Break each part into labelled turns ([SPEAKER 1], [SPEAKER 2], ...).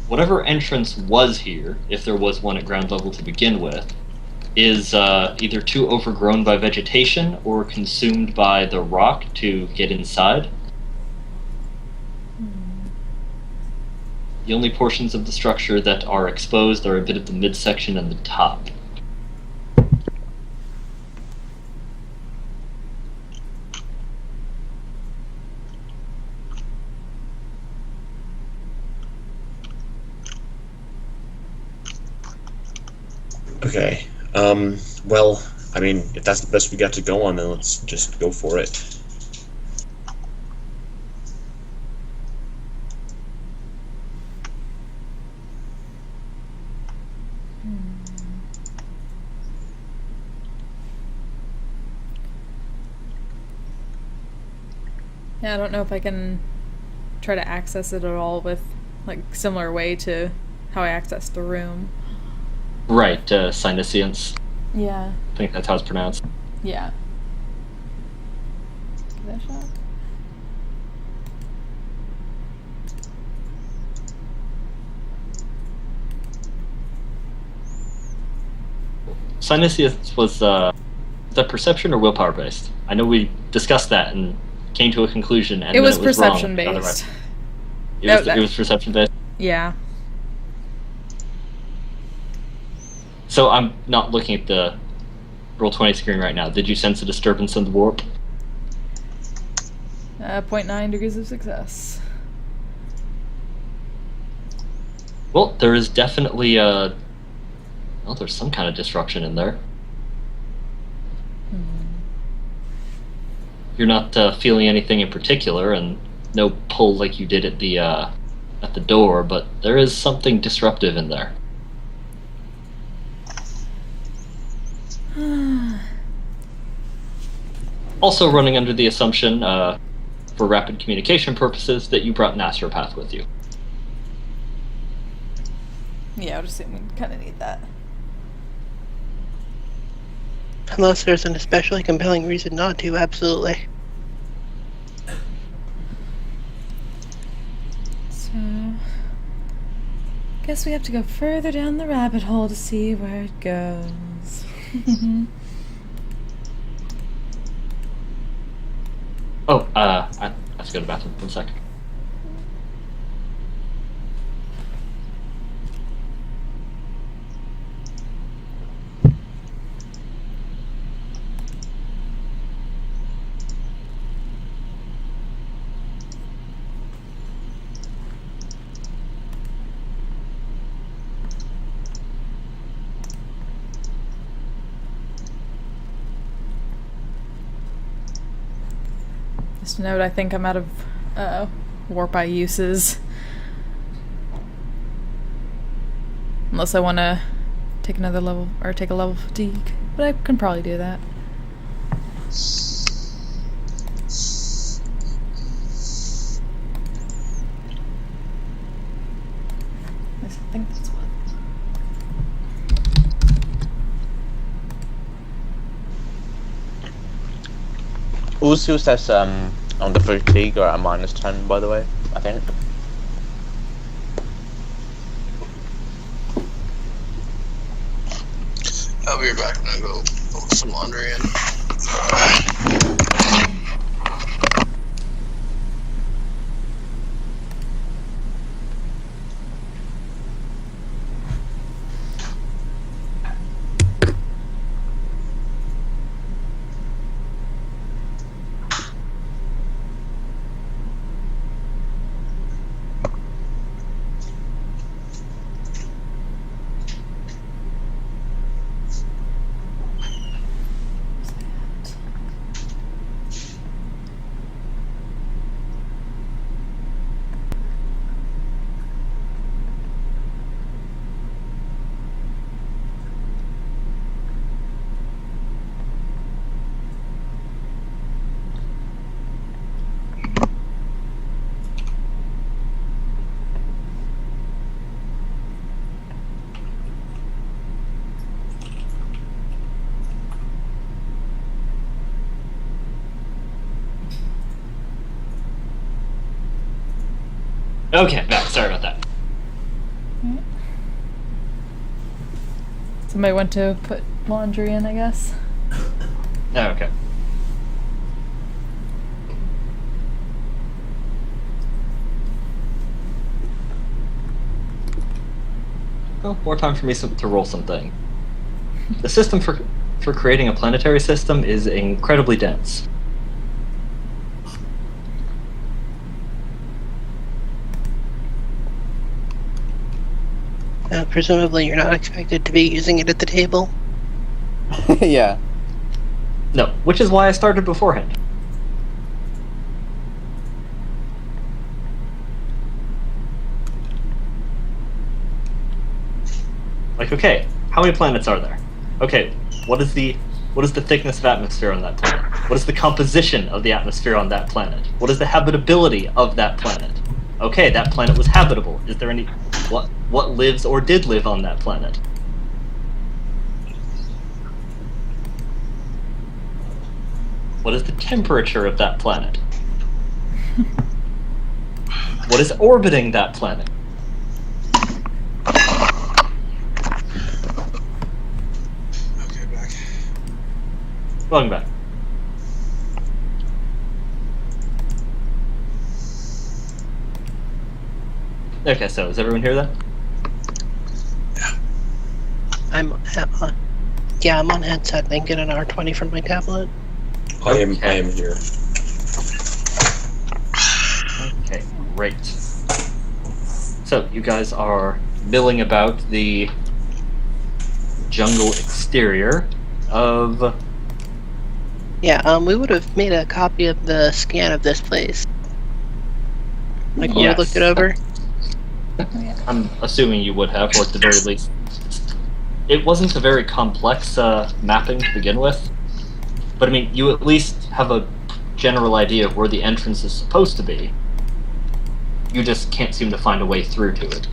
[SPEAKER 1] whatever entrance was here, if there was one at ground level to begin with, is either too overgrown by vegetation or consumed by the rock to get inside. The only portions of the structure that are exposed are a bit of the midsection and the top.
[SPEAKER 2] Okay. Well, I mean, if that's the best we got to go on, then let's just go for it.
[SPEAKER 3] Yeah, I don't know if I can try to access it at all with, like, similar way to how I accessed the room.
[SPEAKER 1] Right, Synescience.
[SPEAKER 3] Yeah.
[SPEAKER 1] I think that's how it's pronounced.
[SPEAKER 3] Yeah. Give that a shot.
[SPEAKER 1] Synescience was that perception or willpower based? I know we discussed that and came to a conclusion, and
[SPEAKER 3] It was
[SPEAKER 1] then it was
[SPEAKER 3] perception
[SPEAKER 1] wrong.
[SPEAKER 3] based.
[SPEAKER 1] It was perception based.
[SPEAKER 3] Yeah.
[SPEAKER 1] So I'm not looking at the Roll20 screen right now. Did you sense a disturbance in the warp?
[SPEAKER 3] 0.9 degrees of success.
[SPEAKER 1] Well, there is definitely there's some kind of disruption in there. You're not feeling anything in particular, and no pull like you did at the door, but there is something disruptive in there. Also running under the assumption, for rapid communication purposes, that you brought an astropath with you.
[SPEAKER 3] Yeah, I would assume we kind of need that.
[SPEAKER 4] Unless there's an especially compelling reason not to, absolutely.
[SPEAKER 3] So, guess we have to go further down the rabbit hole to see where it goes.
[SPEAKER 1] Oh, I have to go to the bathroom. 1 second.
[SPEAKER 3] Just note, I think I'm out of warp eye uses. Unless I want to take another level, or take a level fatigue. But I can probably do that. I think that's what.
[SPEAKER 5] Also says on the fatigue are at -10, by the way, I think.
[SPEAKER 6] I'll be right back. I'm gonna go put some laundry in. Okay, back. Sorry about that.
[SPEAKER 3] Somebody went to put laundry in, I guess.
[SPEAKER 1] Oh, okay. Oh, more time for me to roll something. The system for creating a planetary system is incredibly dense.
[SPEAKER 4] Presumably you're not expected to be using it at the table.
[SPEAKER 5] Yeah.
[SPEAKER 1] No, which is why I started beforehand. Like, okay, how many planets are there? Okay, what is the thickness of atmosphere on that planet? What is the composition of the atmosphere on that planet? What is the habitability of that planet? Okay, that planet was habitable. Is there any what lives or did live on that planet? What is the temperature of that planet? What is orbiting that planet?
[SPEAKER 6] Okay, back.
[SPEAKER 1] Welcome back. Okay, so does everyone hear that?
[SPEAKER 4] I'm on headset and get an R20 from my tablet.
[SPEAKER 2] I am here.
[SPEAKER 1] Okay, great. So you guys are milling about the jungle exterior of...
[SPEAKER 4] Yeah, we would have made a copy of the scan of this place. Like when we looked it over.
[SPEAKER 1] I'm assuming you would have, or at the very least. It wasn't a very complex mapping to begin with, but I mean, you at least have a general idea of where the entrance is supposed to be. You just can't seem to find a way through to it.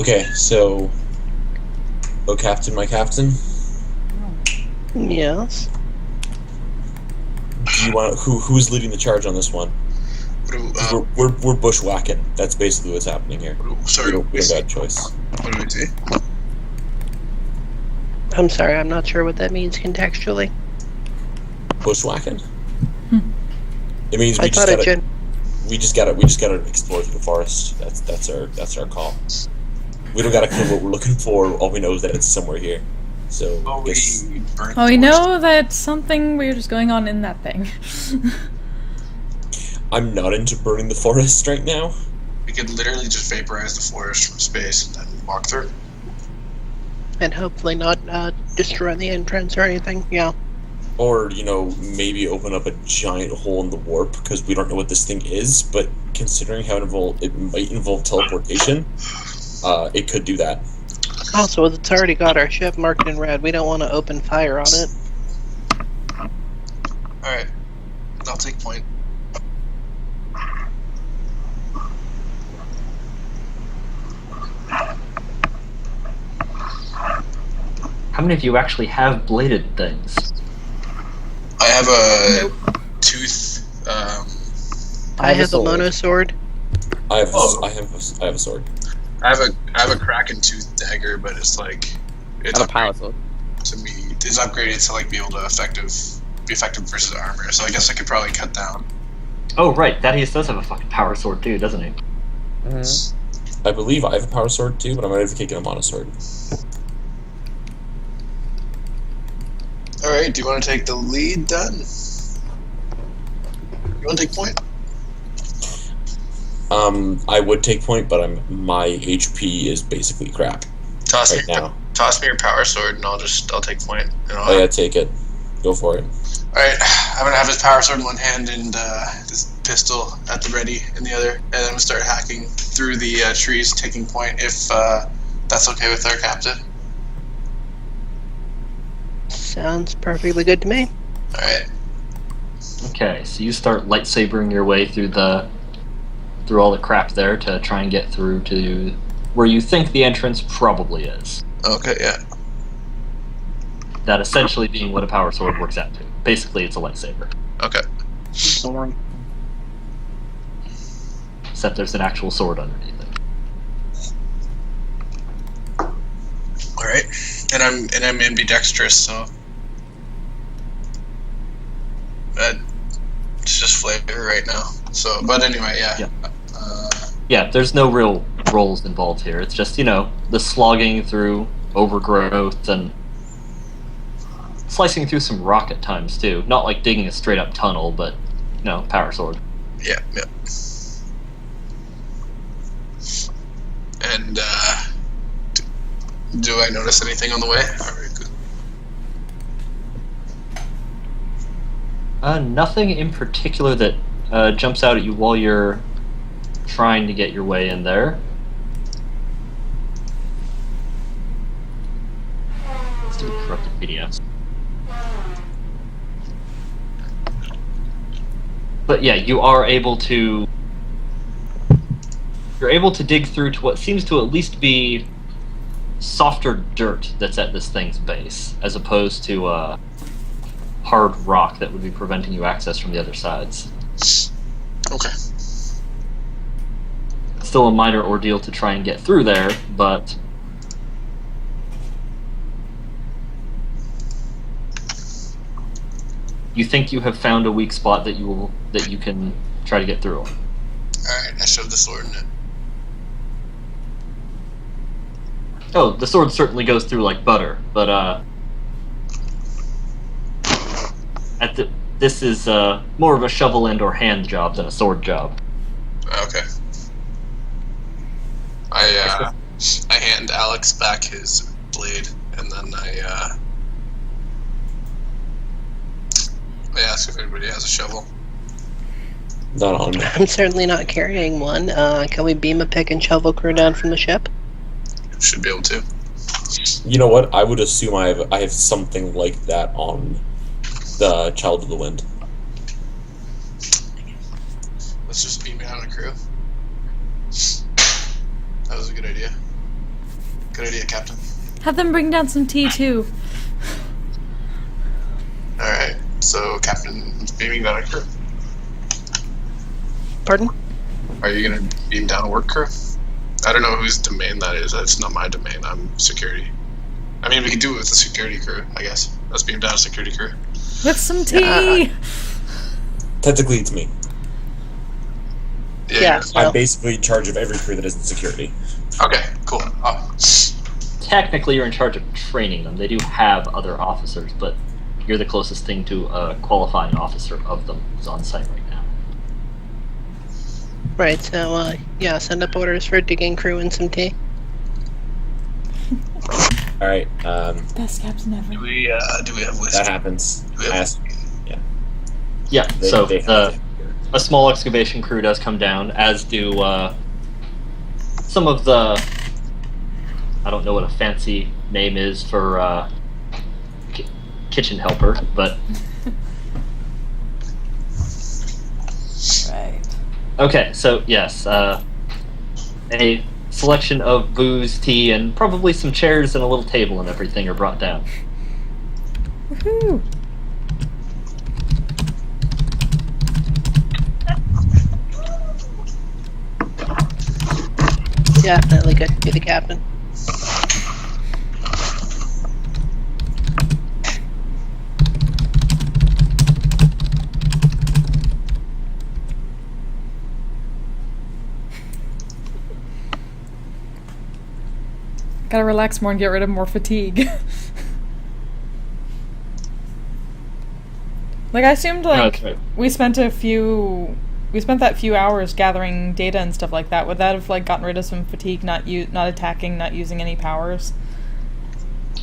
[SPEAKER 2] Okay, so... Oh, Captain, my captain?
[SPEAKER 4] Yes.
[SPEAKER 2] Do you want who's leading the charge on this one? We're bushwhacking. That's basically what's happening here.
[SPEAKER 6] Sorry,
[SPEAKER 2] we don't got a choice.
[SPEAKER 6] what do we see?
[SPEAKER 4] I'm sorry, I'm not sure what that means contextually.
[SPEAKER 2] Bushwhacking? It means
[SPEAKER 4] I thought
[SPEAKER 2] we just gotta explore through the forest. That's our call. We don't gotta clue what we're looking for. All we know is that it's somewhere here. So
[SPEAKER 6] Oh,
[SPEAKER 2] I guess
[SPEAKER 6] we burnt
[SPEAKER 3] Oh, we
[SPEAKER 6] the forest.
[SPEAKER 3] know that something weird is going on in that thing.
[SPEAKER 2] I'm not into burning the forest right now.
[SPEAKER 6] We could literally just vaporize the forest from space and then walk through.
[SPEAKER 4] And hopefully not destroy the entrance or anything. Yeah.
[SPEAKER 2] Or, maybe open up a giant hole in the warp, because we don't know what this thing is, but considering how it might involve teleportation, it could do that.
[SPEAKER 4] Also, it's already got our ship marked in red. We don't want to open fire on it.
[SPEAKER 6] Alright, I'll take point.
[SPEAKER 1] How many of you actually have bladed things?
[SPEAKER 6] I have a tooth.
[SPEAKER 4] I have a
[SPEAKER 5] sword.
[SPEAKER 4] mono sword.
[SPEAKER 2] I have
[SPEAKER 6] Oh.
[SPEAKER 2] I have a sword.
[SPEAKER 6] I have a kraken tooth dagger, but it's like it's
[SPEAKER 5] And a power
[SPEAKER 6] upgraded
[SPEAKER 5] sword.
[SPEAKER 6] to me. It's upgraded to like be able to be effective versus armor. So I guess I could probably cut down.
[SPEAKER 1] Oh, right, Thaddeus does have a fucking power sword too, doesn't he?
[SPEAKER 5] Mm-hmm.
[SPEAKER 2] I believe I have a power sword too, but I might have taken a mono sword.
[SPEAKER 6] All right, do you want to take the lead then? You want to take point?
[SPEAKER 2] I would take point, but my HP is basically crap
[SPEAKER 6] Toss
[SPEAKER 2] right now.
[SPEAKER 6] Toss me your power sword, and I'll take point. And
[SPEAKER 2] Oh yeah, take it. Go for it.
[SPEAKER 6] All right, I'm gonna have his power sword in one hand and this pistol at the ready in the other, and then I'm gonna start hacking through the trees, taking point. If that's okay with our captain.
[SPEAKER 4] Sounds perfectly good to me.
[SPEAKER 6] All right.
[SPEAKER 1] Okay, so you start lightsabering your way through all the crap there to try and get through to where you think the entrance probably is.
[SPEAKER 6] Okay, yeah.
[SPEAKER 1] That essentially being what a power sword works out to. Basically, it's a lightsaber.
[SPEAKER 6] Okay.
[SPEAKER 4] Storm.
[SPEAKER 1] Except there's an actual sword underneath it.
[SPEAKER 6] All right. And I'm ambidextrous, so it's just flavor right now. So, but anyway, yeah.
[SPEAKER 1] Yeah, there's no real roles involved here. It's just, the slogging through overgrowth and slicing through some rock at times, too. Not like digging a straight-up tunnel, but, power sword.
[SPEAKER 6] Yeah. And, do I notice anything on the way? All right, good.
[SPEAKER 1] Nothing in particular that jumps out at you while you're trying to get your way in there. Let's do corrupted PDFs. But yeah, you're able to dig through to what seems to at least be softer dirt that's at this thing's base, as opposed to hard rock that would be preventing you access from the other sides.
[SPEAKER 6] Okay.
[SPEAKER 1] Still a minor ordeal to try and get through there, but you think you have found a weak spot that you can try to get through.
[SPEAKER 6] Alright, I shoved the sword in it.
[SPEAKER 1] Oh, the sword certainly goes through like butter, but this is more of a shovel and or hand job than a sword job.
[SPEAKER 6] Okay. I hand Alex back his blade, and then I ask if anybody has a shovel.
[SPEAKER 2] Not on me.
[SPEAKER 4] I'm certainly not carrying one. Can we beam a pick and shovel crew down from the ship?
[SPEAKER 6] Should be able to.
[SPEAKER 2] You know what? I would assume I have something like that on the Child of the Wind.
[SPEAKER 6] Let's just beam down a crew. That was a good idea. Good idea, Captain.
[SPEAKER 3] Have them bring down some tea too.
[SPEAKER 6] Alright, so Captain's beaming down a crew.
[SPEAKER 4] Pardon?
[SPEAKER 6] Are you gonna beam down a work crew? I don't know whose domain that is. That's not my domain. I'm security. I mean, we could do it with the security crew, I guess. Let's beam down a security crew.
[SPEAKER 3] With some tea!
[SPEAKER 2] Technically, it's me.
[SPEAKER 4] Yeah.
[SPEAKER 2] I'm basically in charge of every crew that isn't security.
[SPEAKER 6] Okay, cool.
[SPEAKER 1] Technically, you're in charge of training them. They do have other officers, but you're the closest thing to a qualifying officer of them who's on site right now.
[SPEAKER 4] Right, so, send up orders for a digging crew and some tea.
[SPEAKER 2] Alright,
[SPEAKER 3] Best captain ever.
[SPEAKER 6] Do we have whiskey?
[SPEAKER 2] that happens.
[SPEAKER 6] Do we have
[SPEAKER 1] Yeah, so
[SPEAKER 2] They have to-
[SPEAKER 1] a small excavation crew does come down, as do some of the... I don't know what a fancy name is for kitchen helper, but...
[SPEAKER 3] Right.
[SPEAKER 1] Okay, so yes, a selection of booze, tea, and probably some chairs and a little table and everything are brought down.
[SPEAKER 3] Woohoo!
[SPEAKER 4] Definitely good to be the captain.
[SPEAKER 3] Gotta relax more and get rid of more fatigue. Like, I assumed, like,
[SPEAKER 1] Okay.
[SPEAKER 3] we spent that few hours gathering data and stuff like that. Would that have, like, gotten rid of some fatigue, not attacking, not using any powers?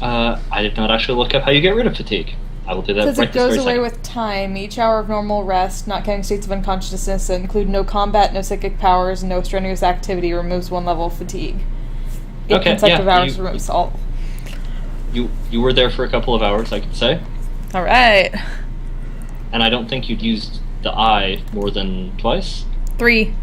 [SPEAKER 1] I did not actually look up how you get rid of fatigue. I will do that
[SPEAKER 3] Because
[SPEAKER 1] right
[SPEAKER 3] it
[SPEAKER 1] this
[SPEAKER 3] goes
[SPEAKER 1] very
[SPEAKER 3] away
[SPEAKER 1] second.
[SPEAKER 3] with time. Each hour of normal rest, not counting states of unconsciousness that include no combat, no psychic powers, and no strenuous activity removes one level of fatigue. 8
[SPEAKER 1] Okay,
[SPEAKER 3] consecutive
[SPEAKER 1] yeah,
[SPEAKER 3] hours removes all.
[SPEAKER 1] You were there for a couple of hours, I could say.
[SPEAKER 3] Alright.
[SPEAKER 1] And I don't think you'd used the eye more than twice.
[SPEAKER 3] 3.